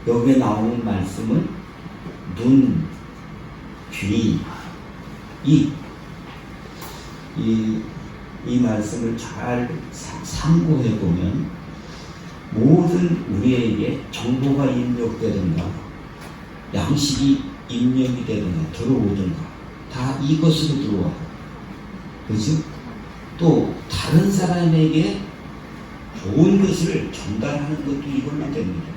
여기에 나오는 말씀은 눈, 귀, 입, 이 말씀을 잘 참고해 보면 모든 우리에게 정보가 입력되든가 양식이 입력이 되든가 들어오든가 다 이것으로 들어와요. 그죠? 또 다른 사람에게 좋은 것을 전달하는 것도 이걸로 됩니다.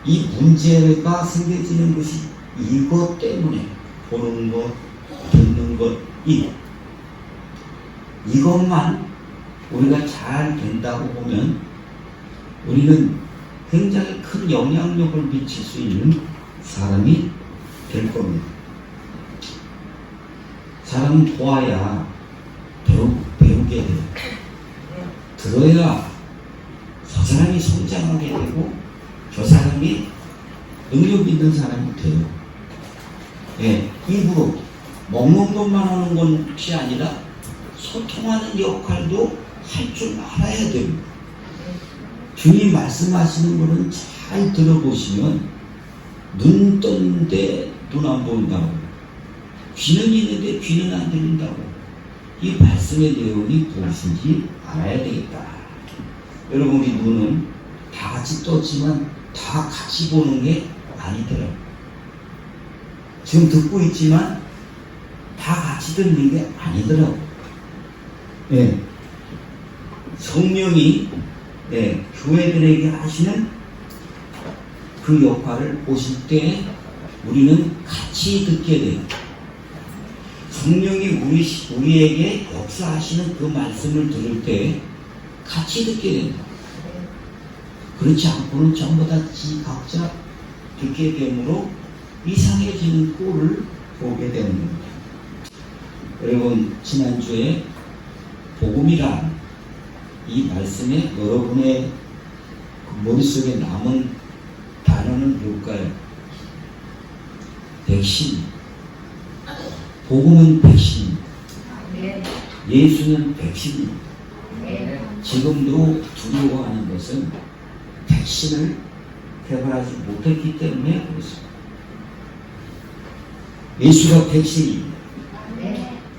이 문제가 생겨지는 것이 이것 때문에 보는 것, 듣는 것, 이것만 우리가 잘 된다고 보면 우리는 굉장히 큰 영향력을 미칠 수 있는 사람이 될 겁니다. 사람은 보아야 배우게 돼요. 들어야 저 사람이 성장하게 되고 저 사람이 능력 있는 사람이 돼요. 예, 입으로 먹는 것만 하는 것이 아니라 소통하는 역할도 할 줄 알아야 됩니다. 주님 말씀하시는 거는 잘 들어보시면 눈 떴는데 눈 안 보인다고, 귀는 있는데 귀는 안 들린다고, 이 말씀의 내용이 무엇인지 알아야 되겠다. 여러분, 우리 눈은 다 같이 떴지만 다 같이 보는 게 아니더라고요. 지금 듣고 있지만 다 같이 듣는 게 아니더라고요. 네. 성령이 교회들에게 하시는 그 역할을 보실 때 우리는 같이 듣게 돼요. 성령이 우리에게 역사하시는 그 말씀을 들을 때 같이 듣게 됩니다. 그렇지 않고는 전부 다 각자 듣게 되므로 이상해지는 꼴을 보게 되는 겁니다. 여러분, 지난주에 복음이란 이 말씀에 여러분의 머릿속에 남은 단어는 뭘까요? 백신. 복음은 백신입니다. 예수는 백신입니다. 지금도 두려워하는 것은 백신을 개발하지 못했기 때문에 그렇습니다. 예수가 백신입니다.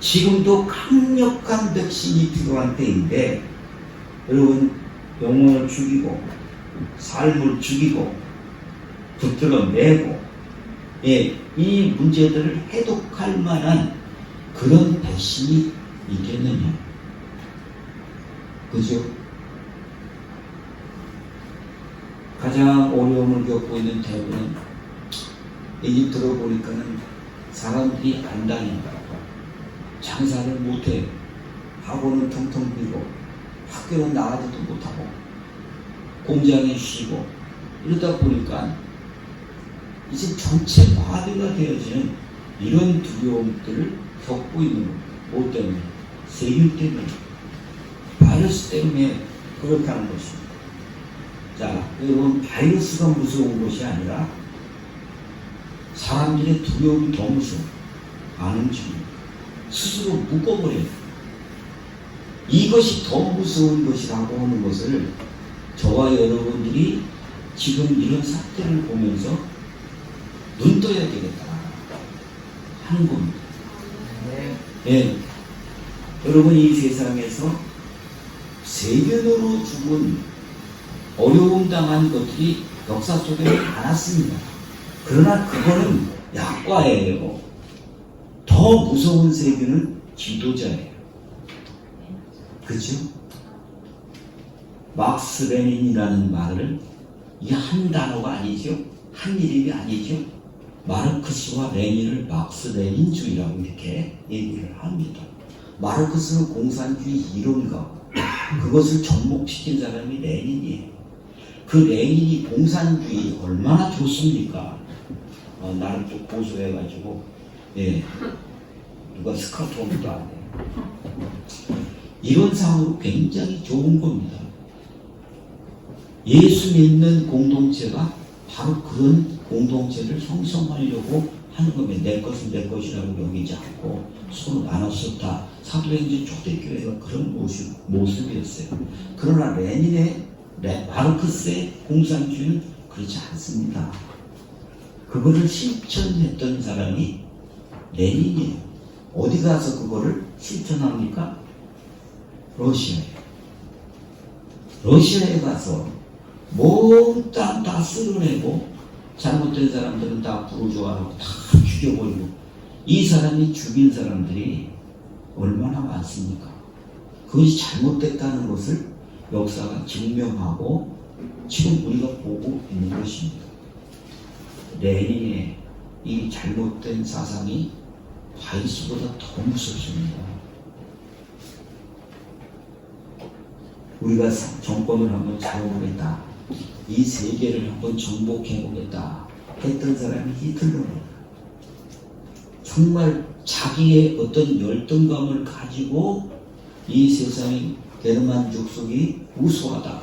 지금도 강력한 백신이 필요한 때인데, 여러분, 영혼을 죽이고 삶을 죽이고 붙들어내고 이 문제들을 해독할 만한 그런 백신이 있겠느냐? 그죠? 가장 어려움을 겪고 있는 대부분 이 집 들어보니까는 사람들이 안 다닌다, 장사를 못해, 학원은 텅텅 비고 학교는 나가지도 못하고 공장에 쉬고 이러다 보니까 이제 전체 마비가 되어지는 이런 두려움들을 겪고 있는 겁니다. 뭐 때문에? 세균 때문에, 바이러스 때문에 그렇다는 것입니다. 자, 여러분, 바이러스가 무서운 것이 아니라 사람들의 두려움이 더 무서워. 안 움직여요. 스스로 묶어버려요. 이것이 더 무서운 것이라고 하는 것을 저와 여러분들이 지금 이런 사태를 보면서 눈 떠야 되겠다 하는 겁니다. 네. 여러분, 이 세상에서 세균으로 죽은, 어려움 당한 것들이 역사 속에 많았습니다. 그러나 그거는 약과예요. 더 무서운 세균은 지도자예요. 그죠? 막스 레닌이라는 말을, 이게 한 단어가 아니죠? 한 이름이 아니죠? 마르크스와 레닌을 막스 레닌주의라고 이렇게 얘기를 합니다. 마르크스는 공산주의 이론가, 그것을 접목시킨 사람이 레닌이에요. 그 레닌이 공산주의 얼마나 좋습니까? 나는 좀 고소해가지고 누가 스카우트도 안 돼. 이론상으로 굉장히 좋은 겁니다. 예수 믿는 공동체가 바로 그런 공동체를 형성하려고 하는 겁니다. 내 것은 내 것이라고 여기지 않고 서로 나눴었다. 사도행전 초대교회가 그런 모습이었어요. 그러나 레닌의 마르크스의 공산주의는 그렇지 않습니다. 그거를 실천했던 사람이 레닌이에요. 어디 가서 그거를 실천합니까? 러시아에. 러시아에 가서 몽땅 다 쓸어내고 잘못된 사람들은 다 부르주아하고 다 죽여버리고 이 사람이 죽인 사람들이 얼마나 많습니까? 그것이 잘못됐다는 것을 역사가 증명하고 지금 우리가 보고 있는 것입니다. 레닌의 이 잘못된 사상이 바이스보다 더 무섭습니다. 우리가 정권을 한번 잡아보겠다, 이 세계를 한번 정복해보겠다 했던 사람이 히틀러입니다. 정말 자기의 어떤 열등감을 가지고 이 세상의 게르만 족속이 우수하다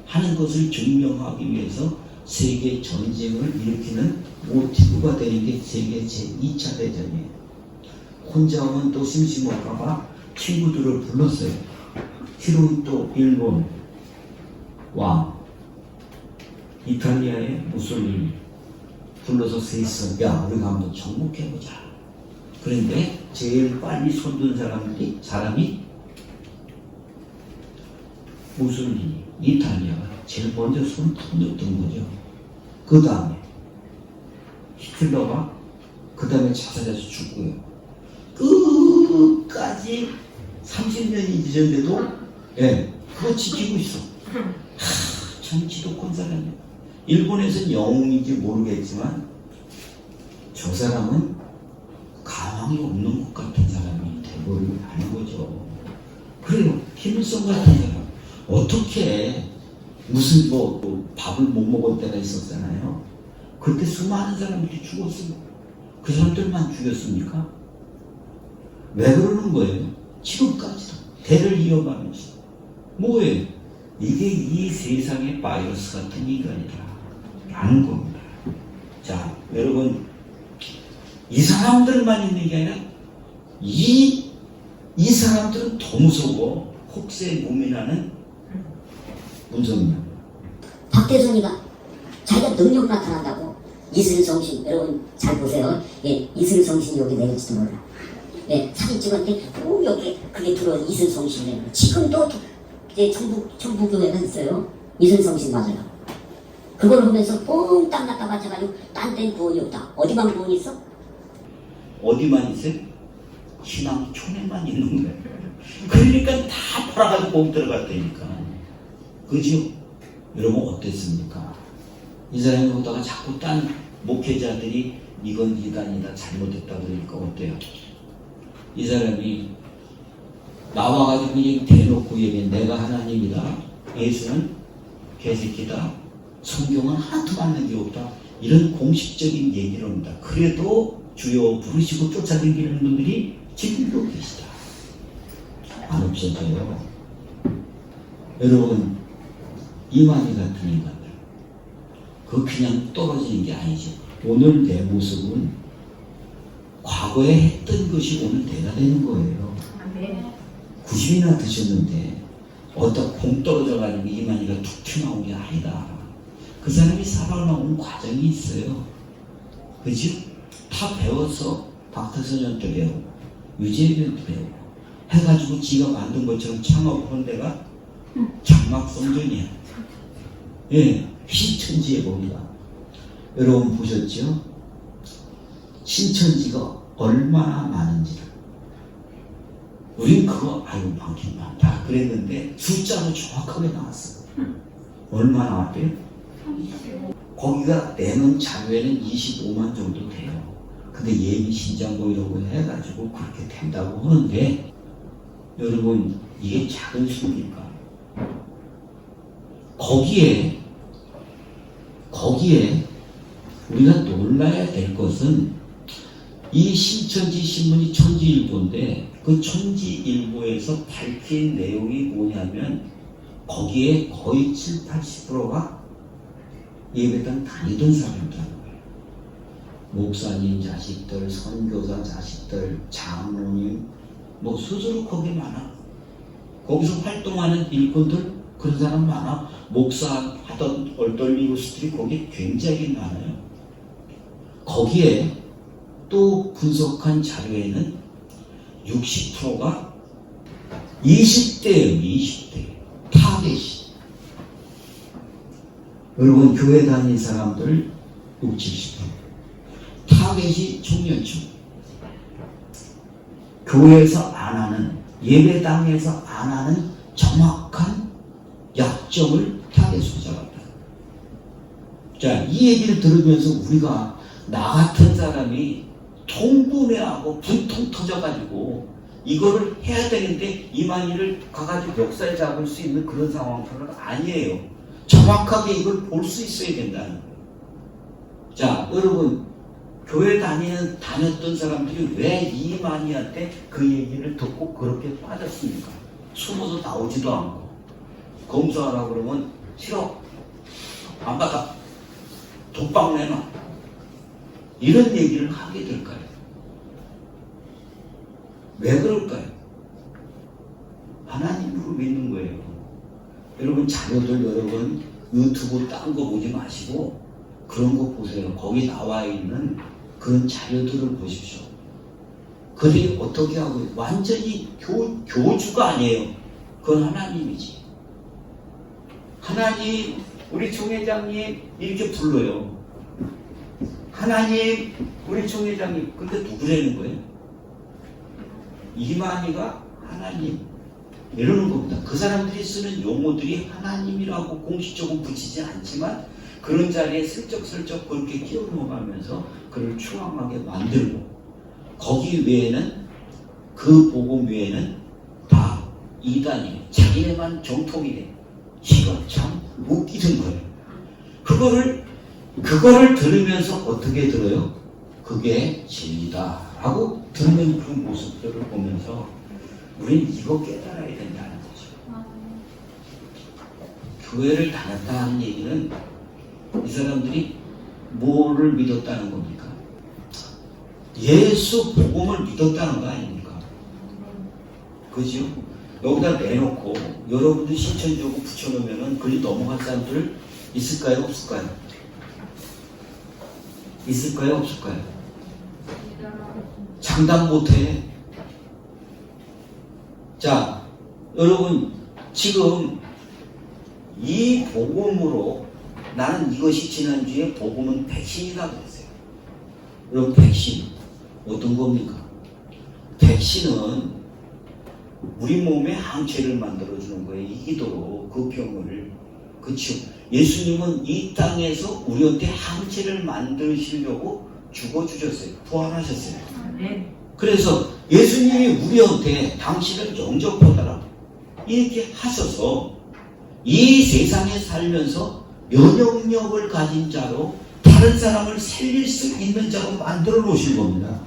하는 것을 증명하기 위해서 세계 전쟁을 일으키는 모티브가 되는 게 세계 제2차 대전이에요. 혼자 오면 또 심심할까봐 친구들을 불렀어요. 히로히토 일본 왕, 이탈리아의 무솔리니 불러서 셋이서 야 우리가 한번 정복해보자. 그런데 제일 빨리 손든 사람이 무솔리니, 이탈리아가 제일 먼저 손 터졌던 거죠. 그 다음에 히틀러가 그 다음에 자살해서 죽고요. 끝까지 30년이 지졌는데도 그거 지키고 있어. 참 지독한 사람이야. 일본에서는 영웅인지 모르겠지만 저 사람은 가망이 없는 것 같은 사람이 되버리고 하는 거죠. 그래요. 김일성 같은 사람 어떻게 무슨 밥을 못 먹을 때가 있었잖아요. 그때 수많은 사람들이 죽었어요. 그 사람들만 죽였습니까? 왜 그러는 거예요? 지금까지도 대를 이어가면서 뭐예요? 이게 이 세상의 바이러스 같은 인간이다 라는 겁니다. 자, 여러분, 이 사람들만 있는 게 아니라 이 사람들은 더 무서워. 혹세 무민하는 문성입니다. 박대순이가 자기가 능력 나타난다고 이슬성신, 여러분 잘 보세요. 예, 이슬성신이 여기 내릴지도 몰라. 예, 사진 찍었는데 꼭 여기 그게 들어. 이슬성신이에요. 지금도 이제 천부교회가 있어요. 이슬성신 맞아요. 그걸 하면서 뽕딱 갖다 맞춰가지고 딴 데는 구원이 없다. 어디만 구원이 있어? 어디만 있어요? 신앙촌에만 있는 거예요. 그러니까 다 팔아가지고 거기 들어갔다니까. 그죠? 여러분 어땠습니까? 이 사람이 오다가 자꾸 딴 목회자들이 이건 이단이다 잘못했다 그러니까 어때요? 이 사람이 나와가지고 그냥 대놓고 얘기해. 내가 하나님이다, 예수는 개새끼다, 성경은 하나도 맞는 게 없다, 이런 공식적인 얘기를 합니다. 그래도 주여 부르시고 쫓아다니는 분들이 지금도 계시다. 안 없어져요. 여러분, 이만희 같은 인간들 그 그냥 떨어지는 게 아니죠. 오늘 내 모습은 과거에 했던 것이 오늘 내가 되는 거예요. 90이나 드셨는데 어디다 공 떨어져가지고 이만희가 툭 튀어나온 게 아니다. 그 사람이 살아나온 과정이 있어요. 그죠? 다 배워서 박태선한테 배우고 유재현한테 배우고 해가지고 지가 만든 것처럼 창업하는 데가 장막성전이야. 예, 신천지에 봅니다. 여러분 보셨죠? 신천지가 얼마나 많은지를. 우린 그거 알고 많긴 많다 그랬는데 숫자로 정확하게 나왔어. 얼마 나왔대요? 거기가 내는 자료에는 25만 정도 돼요. 근데 예비 신장고 이런 거 해가지고 그렇게 된다고 하는데 여러분 이게 작은 수입니까? 거기에 우리가 놀라야 될 것은 이 신천지 신문이 천지일보인데 그 천지일보에서 밝힌 내용이 뭐냐면 거기에 거의 7, 80%가 예배당 다니던 사람들이라는 거예요. 목사님 자식들, 선교사 자식들, 장로님, 스스로 거기 많아. 거기서 활동하는 일꾼들 그런 사람 많아. 목사 하던 얼떨미 교수들이 거기에 굉장히 많아요. 거기에 또 분석한 자료에는 60%가 20대예요. 20대. 타겟이. 여러분 교회 다니는 사람들 60, 70%. 타겟이 청년층. 교회에서 안 하는, 예배당에서 안 하는 정확한 약점을 타겟으로 잡았다. 자, 이 얘기를 들으면서 우리가 나 같은 사람이 통분해하고 분통 터져가지고 이거를 해야 되는데 이만희를 가가지고 역사에 잡을 수 있는 그런 상황은 아니에요. 정확하게 이걸 볼 수 있어야 된다는 거예요. 자, 여러분 교회 다녔던 사람들이 왜 이만희한테 그 얘기를 듣고 그렇게 빠졌습니까? 숨어서 나오지도 않고 검사하라고 그러면 싫어, 안 받아, 독박 내놔, 이런 얘기를 하게 될까요? 왜 그럴까요? 하나님으로 믿는 거예요. 여러분 자료들 여러분 유튜브 딴 거 보지 마시고 그런 거 보세요. 거기 나와 있는 그런 자료들을 보십시오. 그들이 어떻게 하고 완전히 교주가 아니에요. 그건 하나님이지. 하나님, 우리 총회장님 이렇게 불러요. 하나님, 우리 총회장님. 근데 누구라는 거예요? 이만희가 하나님 이러는 겁니다. 그 사람들이 쓰는 용어들이 하나님이라고 공식적으로 붙이지 않지만 그런 자리에 슬쩍슬쩍 그렇게 끼워 넣어가면서 그를 추앙하게 만들고, 거기 외에는, 그 복음 외에는 다 이단이에요. 자기네만 정통이래. 이거 참 웃기는 거예요. 그거를 들으면서 어떻게 들어요? 그게 진리다 라고 듣는 그 모습들을 보면서 우리는 이거 깨달아야 된다는 거죠. 교회를 다녔다 하는 얘기는 이 사람들이 뭐를 믿었다는 겁니까? 예수 복음을 믿었다는 거 아닙니까? 그죠? 여기다 내놓고 여러분들 신천지하고 붙여놓으면 그리 넘어갈 사람들 있을까요? 없을까요? 있을까요? 없을까요? 장담 못해. 자, 여러분 지금 이 복음으로 나는 이것이 지난주에 복음은 백신이라고 했어요. 여러분 백신 어떤 겁니까? 백신은 우리 몸에 항체를 만들어주는 거예요. 이기도록 그 병을. 그렇죠. 예수님은 이 땅에서 우리한테 항체를 만드시려고 죽어주셨어요. 부활하셨어요. 그래서 예수님이 우리한테 당신을 영접하더라 이렇게 하셔서 이 세상에 살면서 면역력을 가진 자로 다른 사람을 살릴 수 있는 자로 만들어 놓으신 겁니다.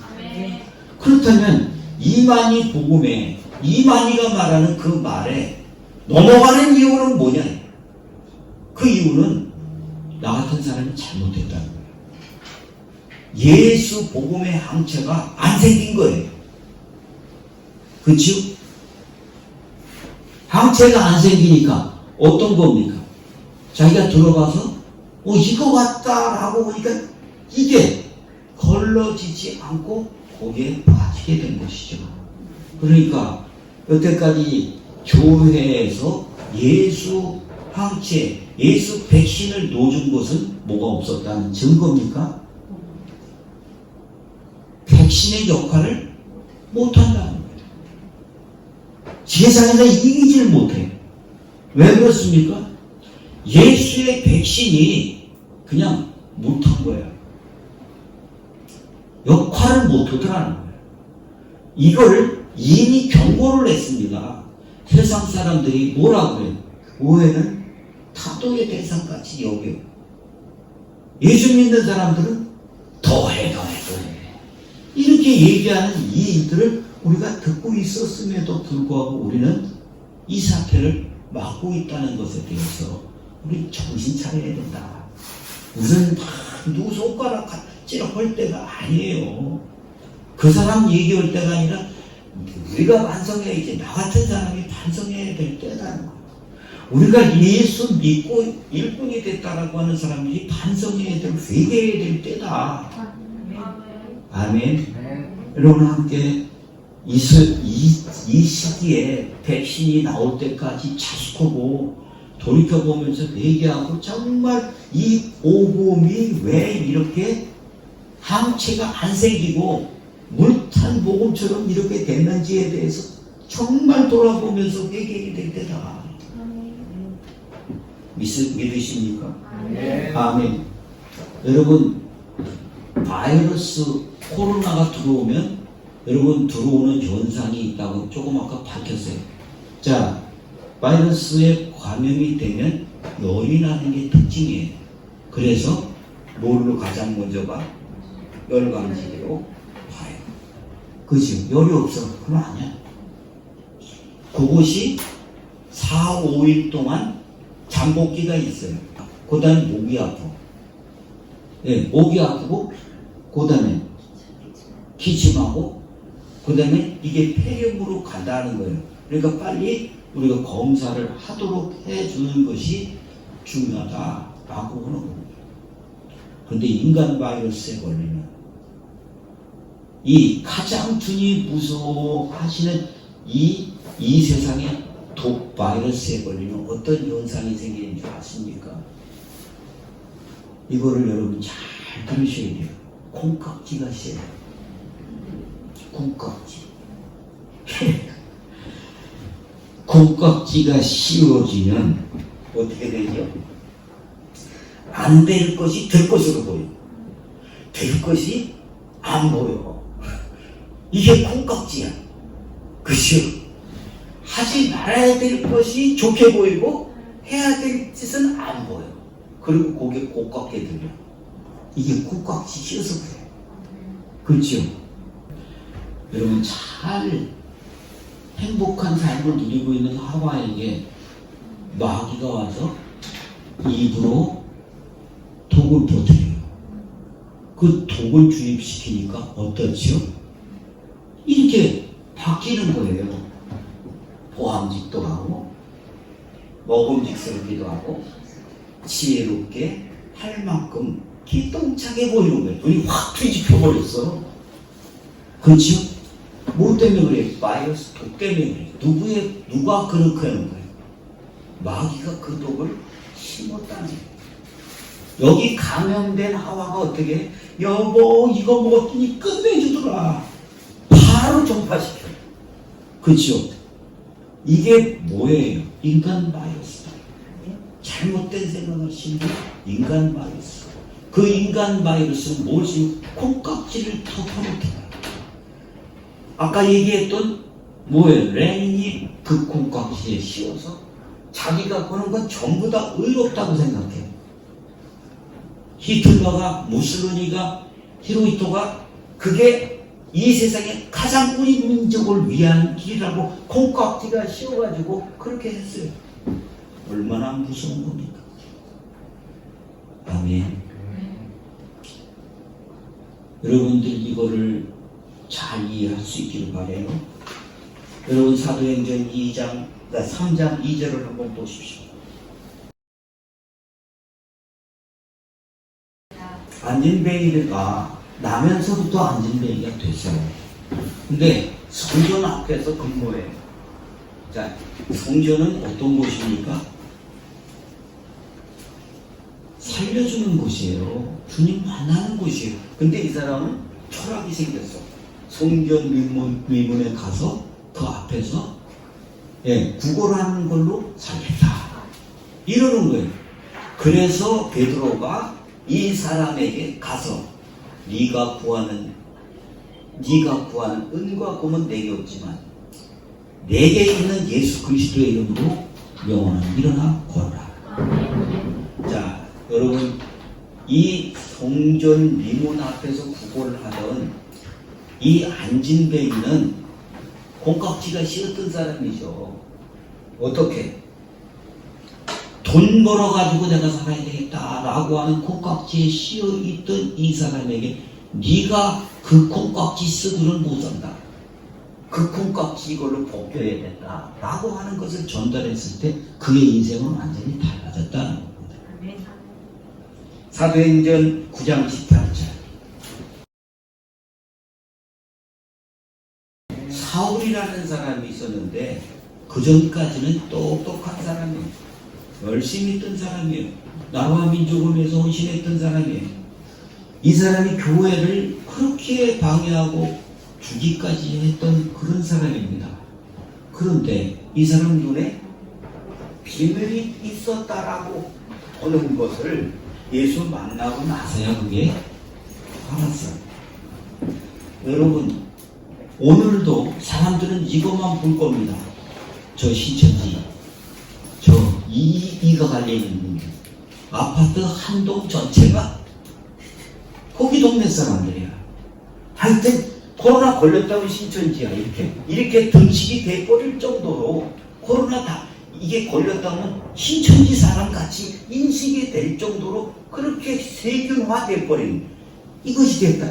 그렇다면 이만희 복음에 이만희가 말하는 그 말에 넘어가는 이유는 뭐냐? 그 이유는 나 같은 사람이 잘못했다는 거예요. 예수 복음의 항체가 안 생긴 거예요. 그렇죠? 항체가 안 생기니까 어떤 겁니까? 자기가 들어가서 이거 같다라고 보니까 이게 걸러지지 않고 거기에 빠지게 된 것이죠. 그러니까 여태까지 교회에서 예수 항체, 예수 백신을 놓아준 것은 뭐가 없었다는 증거입니까? 백신의 역할을 못한다는 거예요. 세상에서 이기질 못해. 왜 그렇습니까? 예수의 백신이 그냥 못한 거예요. 역할을 못하더라는 거예요. 이걸 이미 경고를 했습니다. 세상 사람들이 뭐라고 그래요? 오해는 타도의 대상같이 여겨요. 예수 믿는 사람들은 더해. 이렇게 얘기하는 이 일들을 우리가 듣고 있었음에도 불구하고 우리는 이 사태를 막고 있다는 것에 대해서 우리 정신 차려야 된다. 무슨 누구 손가락 찌르할 때가 아니에요. 그 사람 얘기할 때가 아니라 우리가 반성해야지. 나 같은 사람이 반성해야 될 때라는 거예요. 우리가 예수 믿고 일꾼이 됐다라고 하는 사람들이 반성해야 될, 회개해야 될 때다. 아멘. 여러분 함께 이 시기에 백신이 나올 때까지 자숙하고 돌이켜보면서 회개하고 정말 이 복음이 왜 이렇게 항체가 안 생기고 물탄 복음처럼 이렇게 됐는지에 대해서 정말 돌아보면서 회개해야 될 때다. 믿으십니까? 아멘. 여러분 바이러스 코로나가 들어오면 여러분 들어오는 현상이 있다고 조금 아까 밝혔어요. 자, 바이러스에 감염이 되면 열이 나는 게 특징이에요. 그래서 뭘로 가장 먼저 봐? 열감지기로 봐요. 그죠? 열이 없어. 그럼 아니야. 그것이 4, 5일 동안 잠복기가 있어요. 그 다음에 목이 아파. 네, 목이 아프고 그 다음에 기침하고 그 다음에 이게 폐렴으로 간다는 거예요. 그러니까 빨리 우리가 검사를 하도록 해주는 것이 중요하다라고 하는 겁니다. 그런데 인간 바이러스에 걸리면 이 가장 주님 무서워하시는 이 세상에 독 바이러스에 걸리면 어떤 현상이 생기는 줄 아십니까? 이거를 여러분 잘 들으셔야 돼요. 콩깍지가 씌어요. 콩깍지. 콩깍지가 씌워지면 어떻게 되죠? 안 될 것이 될 것으로 보여. 될 것이 안 보여. 이게 콩깍지야. 그죠? 하지 말아야 될 것이 좋게 보이고 해야 될 짓은 안 보여. 그리고 고개 고깝게 들려. 이게 콩깍지 씌어서 그래. 그렇죠? 여러분 잘 행복한 삶을 누리고 있는 하와에게 마귀가 와서 입으로 독을 퍼뜨려요. 그 독을 주입시키니까 어떻죠? 이렇게 바뀌는 거예요. 보암직도 하고 먹음직스럽기도 하고 지혜롭게 할 만큼 기똥차게 보이는 거예요. 눈이 확 뒤집혀 버렸어. 그렇죠? 뭐 때문에 그래? 바이러스 독 때문에 그래. 누가 그렇게 하는 거예요? 마귀가 그 독을 심었다는 거예요. 여기 감염된 하와가 어떻게 해? 여보 이거 먹었더니 끝내주더라. 바로 전파시켜. 그렇죠? 이게 뭐예요? 인간 바이러스다. 잘못된 생각을 심는 인간 바이러스. 그 인간 바이러스는 무엇이 콩깍지를 덮어놓더라. 아까 얘기했던 뭐예요? 레닌이 그 콩깍지에 씌워서 자기가 보는 건 전부 다 의롭다고 생각해요. 히틀러가 무솔리니가 히로히토가 그게 이 세상에 가장 우리 민족을 위한 길이라고 콩깍지가 씌워가지고 그렇게 했어요. 얼마나 무서운 겁니까? 아멘. 여러분들 이거를 잘 이해할 수 있기를 바라요. 여러분 사도행전 3장 2절을 한번 보십시오. 안진뱅이가 나면서부터 안진뱅이가 됐어요. 근데 성전 앞에서 근무해요. 자, 성전은 어떤 곳입니까? 살려주는 곳이에요. 주님 만나는 곳이에요. 근데 이 사람은 철학이 생겼어. 성전 미문에 가서 그 앞에서 구걸하는 걸로 살겠다. 이러는 거예요. 그래서 베드로가 이 사람에게 가서 네가 구하는 은과 금은 내게 없지만 내게 있는 예수 그리스도의 이름으로 영원한 일어나 걸어라. 자, 여러분 이 성전 미문 앞에서 구걸을 하던 이 안진뱅이는 콩깍지가 씌었던 사람이죠. 어떻게? 돈 벌어가지고 내가 살아야 되겠다라고 하는 콩깍지에 씌어있던 이 사람에게 네가 그 콩깍지 쓰고는 못 산다. 그 콩깍지 이걸로 벗겨야 된다라고 하는 것을 전달했을 때 그의 인생은 완전히 달라졌다는 겁니다. 사도행전 9장 18절. 사울이라는 사람이 있었는데 그 전까지는 똑똑한 사람이에요. 열심히 있던 사람이에요. 나라와 민족을 위해서 헌신했던 사람이에요. 이 사람이 교회를 그렇게 방해하고 죽이까지 했던 그런 사람입니다. 그런데 이 사람 눈에 비밀이 있었다라고 하는 것을 예수 만나고 나서야 그게 알았어요. 여러분, 오늘도 사람들은 이것만 볼 겁니다. 저 신천지, 저 이가 갈려있는 아파트 한 동 전체가 거기 동네 사람들이야. 하여튼 코로나 걸렸다고 신천지야. 이렇게 등식이 돼버릴 정도로 코로나 이게 걸렸다면 신천지 사람 같이 인식이 될 정도로 그렇게 세균화 돼버린 이것이 됐다.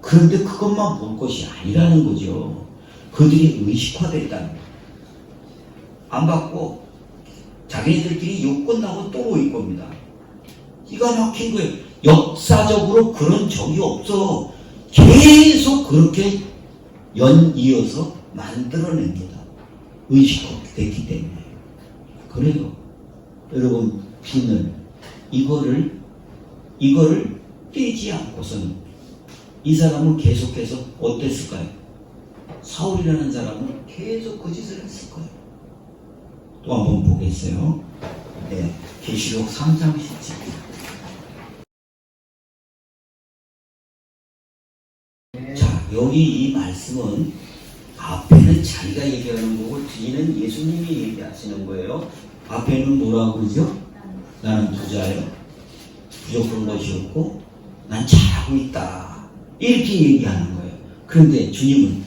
그런데 그것만 볼 것이 아니라는 거죠. 그들이 의식화됐다는 거예요. 안 받고 자기네들끼리 욕 끝나고 또 올 겁니다. 기가 막힌 거예요. 역사적으로 그런 적이 없어. 계속 그렇게 연이어서 만들어냅니다. 의식화됐기 때문에. 그래요. 여러분, 비늘 이거를 빼지 않고서는 이 사람은 계속해서 어땠을까요? 사울이라는 사람은 계속 그 짓을 했을 거예요. 또 한번 보겠어요. 네, 계시록 3장 17절. 자, 여기 이 말씀은 앞에는 자기가 얘기하는 거고 뒤는 예수님이 얘기하시는 거예요. 앞에는 뭐라고 그러죠? 나는 부자예요. 부족한 것이 없고 난 잘하고 있다. 이렇게 얘기하는 거예요. 그런데 주님은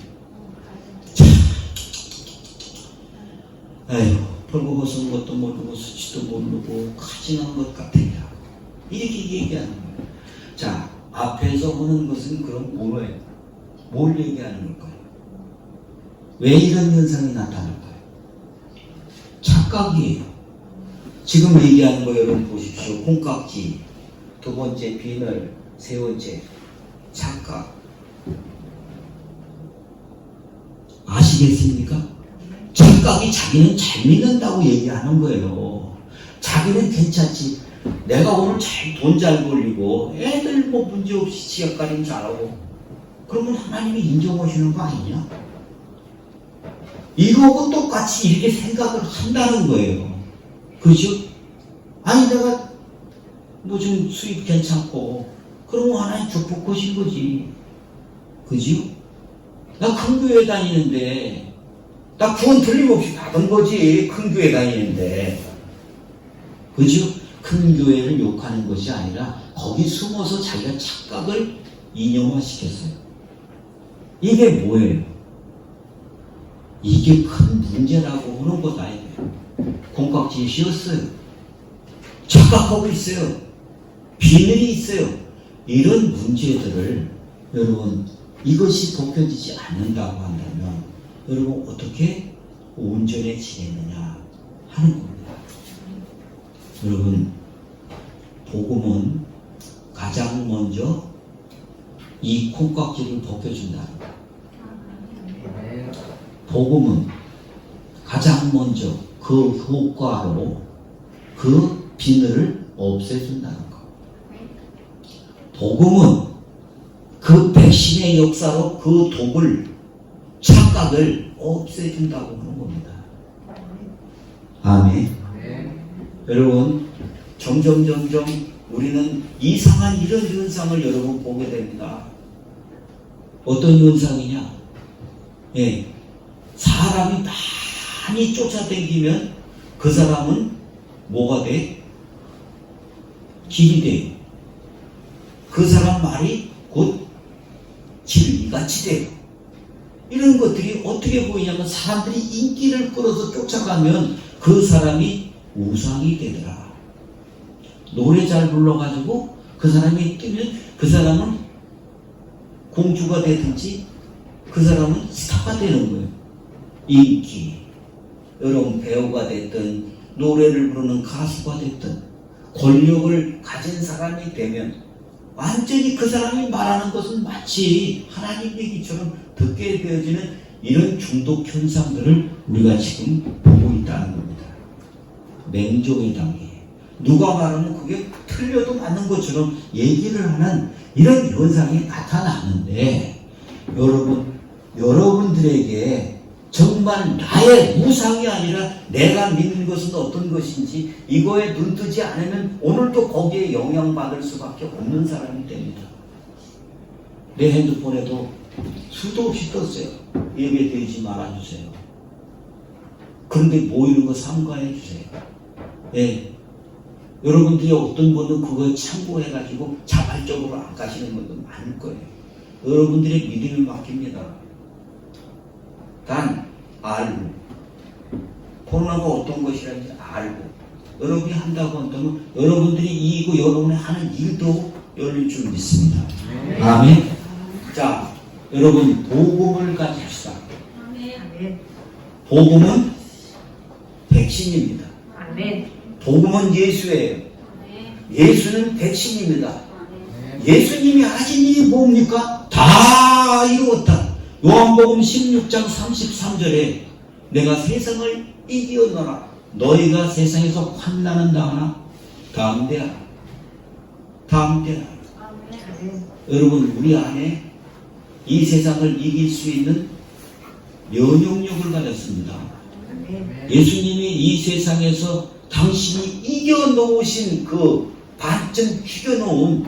아유, 벌거벗은 것도 모르고 수치도 모르고 가증한 것 같아요. 이렇게 얘기하는 거예요. 자, 앞에서 하는 것은 그럼 뭐예요? 뭘 얘기하는 걸까요? 왜 이런 현상이 나타날까요? 착각이에요. 지금 얘기하는 거 여러분 보십시오. 콩깍지, 두 번째 비늘, 세 번째 착각. 아시겠습니까? 착각이 자기는 잘 믿는다고 얘기하는 거예요. 자기는 괜찮지. 내가 오늘 돈 잘 벌리고 애들 뭐 문제없이 지역가림 잘하고 그러면 하나님이 인정하시는 거 아니냐? 이거하고 똑같이 이렇게 생각을 한다는 거예요. 그죠? 아니 내가 뭐 좀 수입 괜찮고 그러면 하나님 축복하신 거지. 그죠? 나 큰 교회 다니는데 나 구원 틀림없이 받은 거지. 큰 교회 다니는데. 그죠? 큰 교회를 욕하는 것이 아니라 거기 숨어서 자기가 착각을 이념화시켰어요. 이게 뭐예요? 이게 큰 문제라고 하는 것 아니에요. 콩깍지에 씌었어요. 착각하고 있어요. 비늘이 있어요. 이런 문제들을 여러분 이것이 벗겨지지 않는다고 한다면 여러분 어떻게 온전히 지내느냐 하는 겁니다. 여러분 복음은 가장 먼저 이 콩깍지를 벗겨준다. 복음은 가장 먼저 그 효과로 그 비늘을 없애준다는 것. 복음은 그 백신의 역사로 그 독을, 착각을 없애준다고 하는 겁니다. 아멘. 여러분, 점점 우리는 이상한 이런 현상을 여러분 보게 됩니다. 어떤 현상이냐? 예, 사람이 많이 쫓아다니면 그 사람은 뭐가 돼? 길이 돼요. 그 사람 말이 곧 진리같이 돼요. 이런 것들이 어떻게 보이냐면 사람들이 인기를 끌어서 쫓아가면 그 사람이 우상이 되더라. 노래 잘 불러가지고 그 사람이 뜨면 그 사람은 공주가 되든지 그 사람은 스타가 되는 거예요. 인기. 여러분 배우가 됐든 노래를 부르는 가수가 됐든 권력을 가진 사람이 되면 완전히 그 사람이 말하는 것은 마치 하나님 얘기처럼 듣게 되어지는 이런 중독 현상들을 우리가 지금 보고 있다는 겁니다. 맹종의 단계. 누가 말하면 그게 틀려도 맞는 것처럼 얘기를 하는 이런 현상이 나타나는데 여러분들에게 정말 나의 우상이 아니라 내가 믿는 것은 어떤 것인지 이거에 눈뜨지 않으면 오늘도 거기에 영향받을 수밖에 없는 사람이 됩니다. 내 핸드폰에도 수도 없이 떴어요. 예배드리지 말아주세요. 그런데 모이는 거 삼가해주세요. 예. 여러분들이 어떤 분은 그거 참고해가지고 자발적으로 안 가시는 분도 많을 거예요. 여러분들의 믿음을 맡깁니다. 단 알고 코로나가 어떤 것이라는지 알고 여러분이 한다고 한다면 여러분들이 이기고 여러분이 하는 일도 열릴 줄 믿습니다. 아멘. 자, 여러분 복음을 가집시다. 복음은 백신입니다. 복음은 예수예요. 예수는 백신입니다. 예수님이 하신 일이 뭡니까? 다 이루었다. 요한복음 16장 33절에 내가 세상을 이기었노라. 너희가 세상에서 환난은 당하나 다음 때하라. 다음 때하라. 여러분 우리 안에 이 세상을 이길 수 있는 면역력을 가졌습니다. 예수님이 이 세상에서 당신이 이겨놓으신 그 반쯤 죽여놓은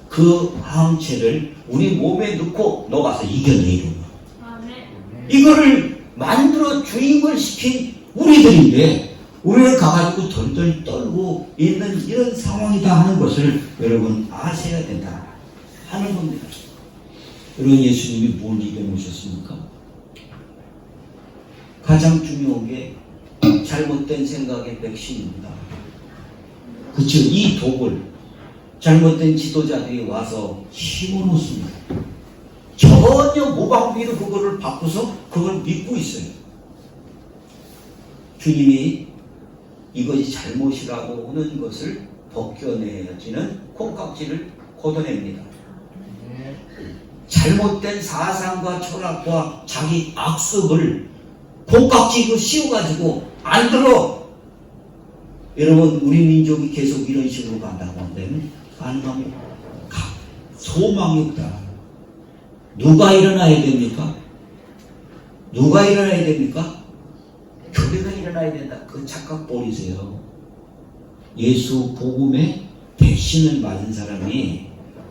그 항체를 우리 몸에 넣고 너 가서 이겨내요. 이거를 만들어 주입을 시킨 우리들인데 우리를 가가지고 덜덜 떨고 있는 이런 상황이다 하는 것을 여러분 아셔야 된다 하는 겁니다. 여러분 예수님이 뭘 이겨놓으셨습니까? 가장 중요한 게 잘못된 생각의 백신입니다. 그쵸? 이 독을 잘못된 지도자들이 와서 심어놓습니다. 전혀 무방비로 그거를 바꾸서 그걸 믿고 있어요. 주님이 이것이 잘못이라고 하는 것을 벗겨내야지는 콩깍지를 걷어냅니다. 잘못된 사상과 철학과 자기 악습을 콩깍지로 씌워가지고 안 들어. 여러분 우리 민족이 계속 이런 식으로 간다고 한다면 가능하면 소망이 없다. 누가 일어나야 됩니까? 누가 일어나야 됩니까? 교회가 일어나야 된다. 그 착각 버리세요. 예수 복음의 백신을 맞은 사람이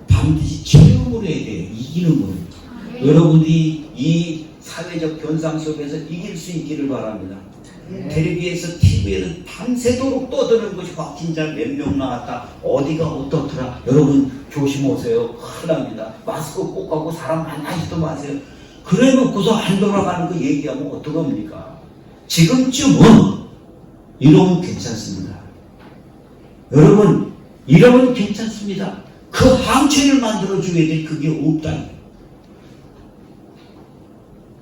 반드시 체험을 해야 돼요. 이기는 거예요. 여러분들이 이 사회적 변상 속에서 이길 수 있기를 바랍니다. 텔레비에서 TV에서 밤새도록 떠드는 것이 확진자 몇 명 나왔다. 어디가 어떻더라. 여러분 조심하세요. 큰일 납니다. 마스크 꼭 하고 사람 만나지도 마세요. 그래 놓고서 안 돌아가는 거 얘기하면 어떡합니까? 지금쯤은 이러면 괜찮습니다. 여러분 이러면 괜찮습니다. 그 항체를 만들어줘야 돼. 그게 없다.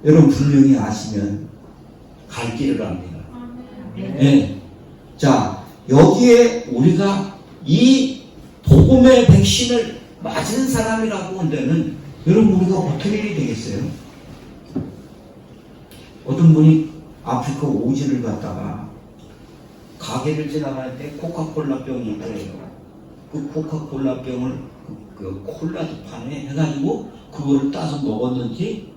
여러분 분명히 아시면 갈 길을 압니다. 네. 자, 여기에 우리가 이 복음의 백신을 맞은 사람이라고 한다면 여러분 우리가 어떻게 해야 되겠어요? 어떤 분이 아프리카 오지를 갔다가 가게를 지나갈 때 코카콜라 병이 있더래요. 그 코카콜라 병을 그 콜라도 판에 해가지고 그거를 따서 먹었는지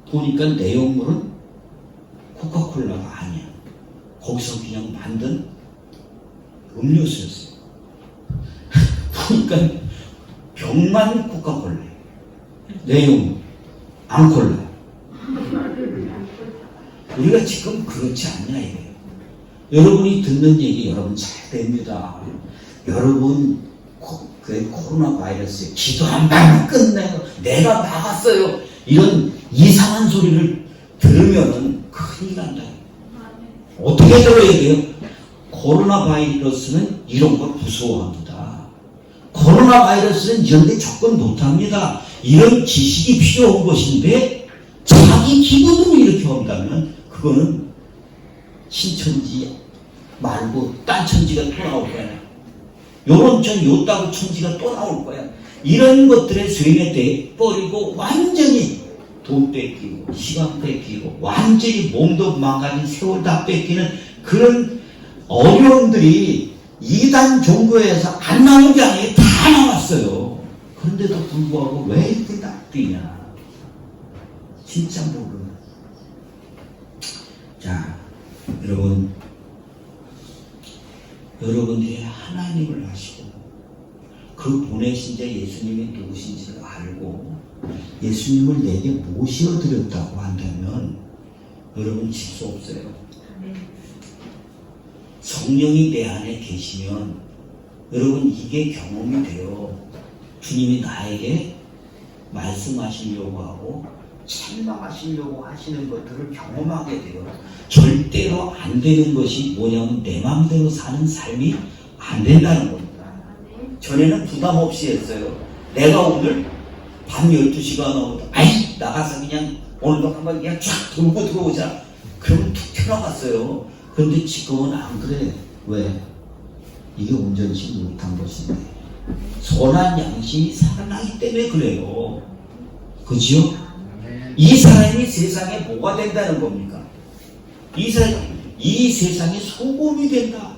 보니까 내용물은 코카콜라가 아니야. 거기서 그냥 만든 음료수였어요. 보니까 병만 코카콜라. 내용 앙콜라. 우리가 지금 그렇지 않냐 이거예요. 여러분이 듣는 얘기 여러분 잘 됩니다. 여러분 그 코로나 바이러스에 기도 한 방만 끝내요. 내가 막았어요. 이런 이상한 소리를 들으면은 큰일 난다. 어떻게 들어야 돼요? 코로나 바이러스는 이런 걸 무서워합니다. 코로나 바이러스는 이런 데 접근 못합니다. 이런 지식이 필요한 것인데 자기 기분으로 이렇게 한다면 그거는 신천지 말고 딴 천지가 또 나올 거야. 요따구 천지가 또 나올 거야. 이런 것들에 쇠뇌 돼버리고 완전히 돈 뺏기고 시간 뺏기고 완전히 몸도 망가진 세월 다 뺏기는 그런 어려움들이 이단 종교에서 안 나온 게 아니에요. 다 나왔어요. 그런데도 불구하고 왜 이렇게 납득이냐. 진짜 모르는. 자, 여러분들이 하나님을 아시고 그 보내신 자 예수님이 누구신지를 알고 예수님을 내게 모셔드렸다고 한다면 여러분 질 수 없어요. 성령이 내 안에 계시면 여러분 이게 경험이 돼요. 주님이 나에게 말씀하시려고 하고 책망하시려고 하시는 것들을 경험하게 돼요. 절대로 안 되는 것이 뭐냐면 내 마음대로 사는 삶이 안 된다는 겁니다. 전에는 부담 없이 했어요. 내가 오늘 밤 12시가 넘어도 아이 나가서 그냥 오늘도 한번 그냥 쫙 돌고 들어오자. 그러면 툭 튀어나갔어요. 그런데 지금은 안 그래. 왜? 이게 온전치 못한 것인데 선한 양심이 살아나기 때문에 그래요. 그죠? 이 사람이 세상에 뭐가 된다는 겁니까? 이 세상에 소금이 된다.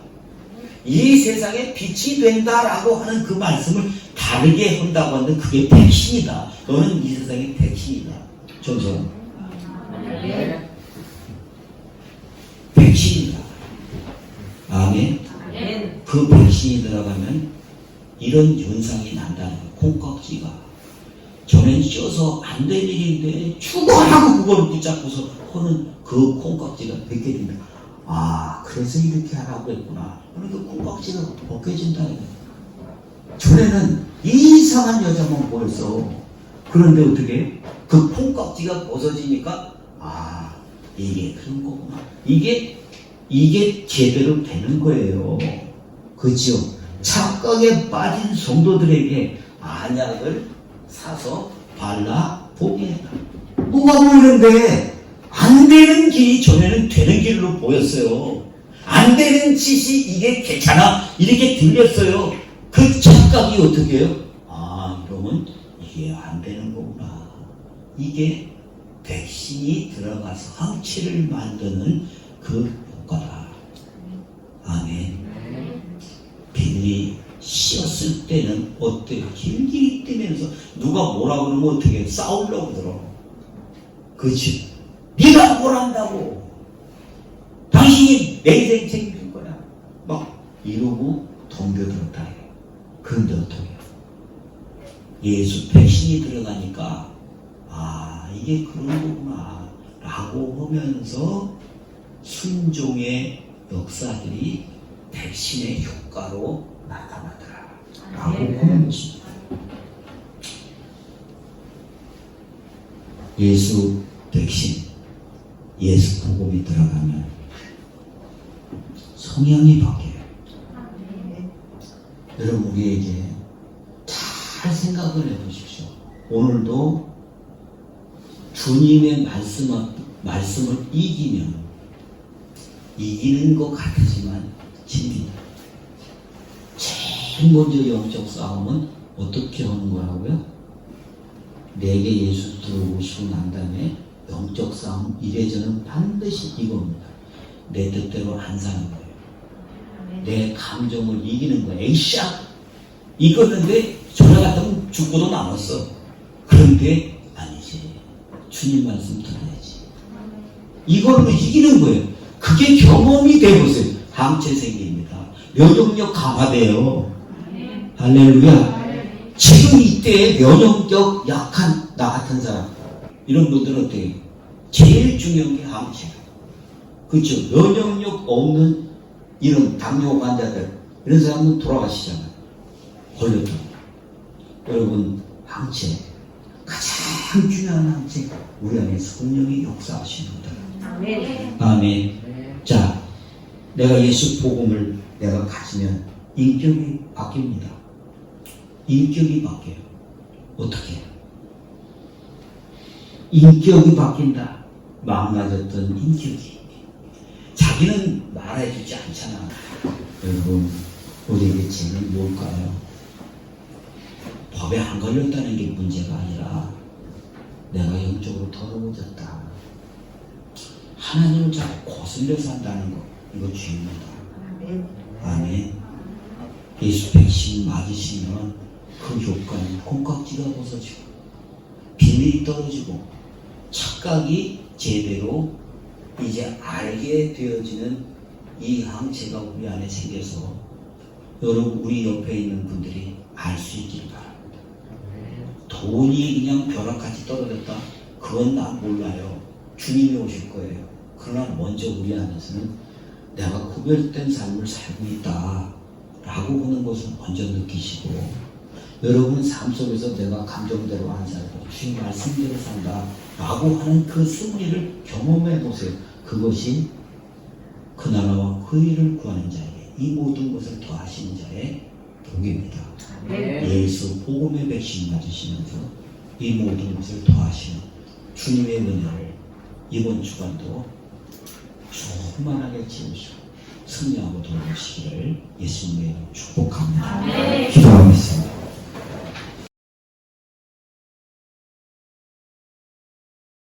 이 세상에 빛이 된다라고 하는 그 말씀을 다르게 한다고 하는데 그게 백신이다. 너는 이 세상의 백신이다. 전son. 백신이다. 아멘. 그 백신이 들어가면 이런 현상이 난다는 거예요. 콩깍지가. 전엔 씌어서 안 될 일인데 죽어라고 그걸 붙잡고서 하는 그 콩깍지가 벗겨진다. 아, 그래서 이렇게 하라고 했구나. 그러니까 콩깍지가 벗겨진다는 거예요. 전에는 이상한 여자만 보였어. 그런데 어떻게? 그 콩깍지가 벗어지니까 아, 이게 그런 거구나. 이게 제대로 되는 거예요. 그죠? 착각에 빠진 성도들에게 안약을 사서 발라 보게 했다. 뭐가 보이는데 안 되는 길이 전에는 되는 길로 보였어요. 안 되는 짓이 이게 괜찮아 이렇게 들렸어요. 그 착각이 어떻게 해요? 아, 그러면 이게 안 되는 거구나. 이게 백신이 들어가서 항체를 만드는 그 효과다. 아멘. 빌리 씌었을 때는 어때요? 길길이 뛰면서 누가 뭐라 그러면 어떻게 싸우려고 들어. 그렇지? 네가 뭘 한다고. 당신이 내 인생 책임질 거야. 막 이러고 덤벼들었다 해요. 그런데 어떻게 예수 백신이 들어가니까 아, 이게 그런 거구나 라고 하면서 순종의 역사들이 백신의 효과로 나타나더라 라고 하는 것입니다. 예수 백신, 예수 복음이 들어가면 성향이 바뀌어요. 여러분 우리에게 잘 생각을 해보십시오. 오늘도 주님의 말씀을 이기는 것 같지만 집니다. 제일 먼저 영적 싸움은 어떻게 하는 거라고요? 내게 예수 들어오시고 난 다음에 영적 싸움 이래저는 반드시 이겁니다. 내 뜻대로 안 사는 거예요. 내 감정을 이기는 거예요. 에이샤! 이거는데 전화 같으면 죽고도 남았어. 그런데 아니지. 주님 말씀 들어야지. 이걸로 이기는 거예요. 그게 경험이 되어보세요. 항체 생깁니다. 면역력 강화돼요. 할렐루야. 지금 이때 면역력 약한 나 같은 사람 이런 분들은 어때요? 제일 중요한 게 항체예요. 그렇죠? 면역력 없는 이런 당뇨 환자들 이런 사람은 돌아가시잖아요. 걸렸죠. 여러분 항체 가장 중요한 항체 우리 안에 성령이 역사하십니다. 아멘. 아멘. 자, 내가 예수 복음을 내가 가지면 인격이 바뀝니다. 인격이 바뀌어요. 어떻게? 인격이 바뀐다. 망가졌던 인격이. 자기는 말해주지 않잖아. 여러분, 우리에게 죄는 뭘까요? 법에 안 걸렸다는 게 문제가 아니라 내가 영적으로 더러워졌다. 하나님을 자꾸 거슬려서 한다는 거, 이거 죄입니다. 아멘. 예수 백신 맞으시면 그 효과는 콩깍지가 벗어지고 비밀이 떨어지고 착각이 제대로 이제 알게 되어지는 이 항체가 우리 안에 생겨서 여러분 우리 옆에 있는 분들이 알 수 있길 바랍니다. 돈이 그냥 벼락같이 떨어졌다? 그건 난 몰라요. 주님이 오실 거예요. 그러나 먼저 우리 안에서는 내가 구별된 삶을 살고 있다 라고 하는 것을 먼저 느끼시고, 여러분 삶 속에서 내가 감정대로 안 살고 주님 말씀대로 산다 라고 하는 그 승리를 경험해 보세요. 그것이 그 나라와 그 일을 구하는 자에게 이 모든 것을 더하시는 자의 복입니다. 예수 복음의 백신 맞으시면서 이 모든 것을 더하시는 주님의 은혜를 이번 주간도 충만하게 채우시고 승리하고 돌아오시기를 예수님의 이름으로 축복합니다. 기도하겠습니다.